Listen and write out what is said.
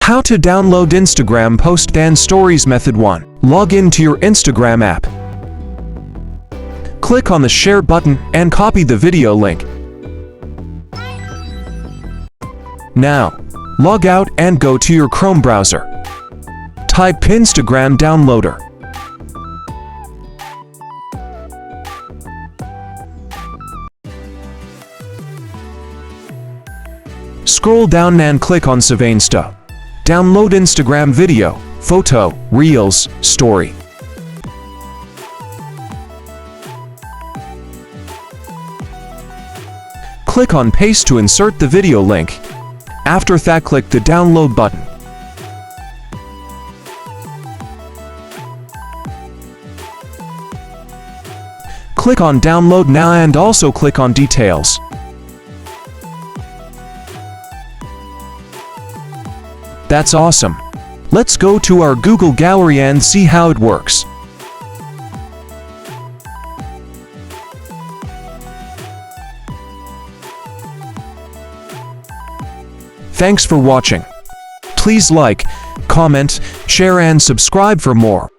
How to download Instagram Post and Stories Method 1. Log in to your Instagram app. Click on the Share button and copy the video link. Now, log out and go to your Chrome browser. Type Instagram Downloader. Scroll down and click on Save Insta. Download Instagram video, photo, reels, story. Click on Paste to insert the video link. After that, click the Download button. Click on Download Now and also click on Details. That's awesome. Let's go to our Google Gallery and see how it works. Thanks for watching. Please like, comment, share and subscribe for more.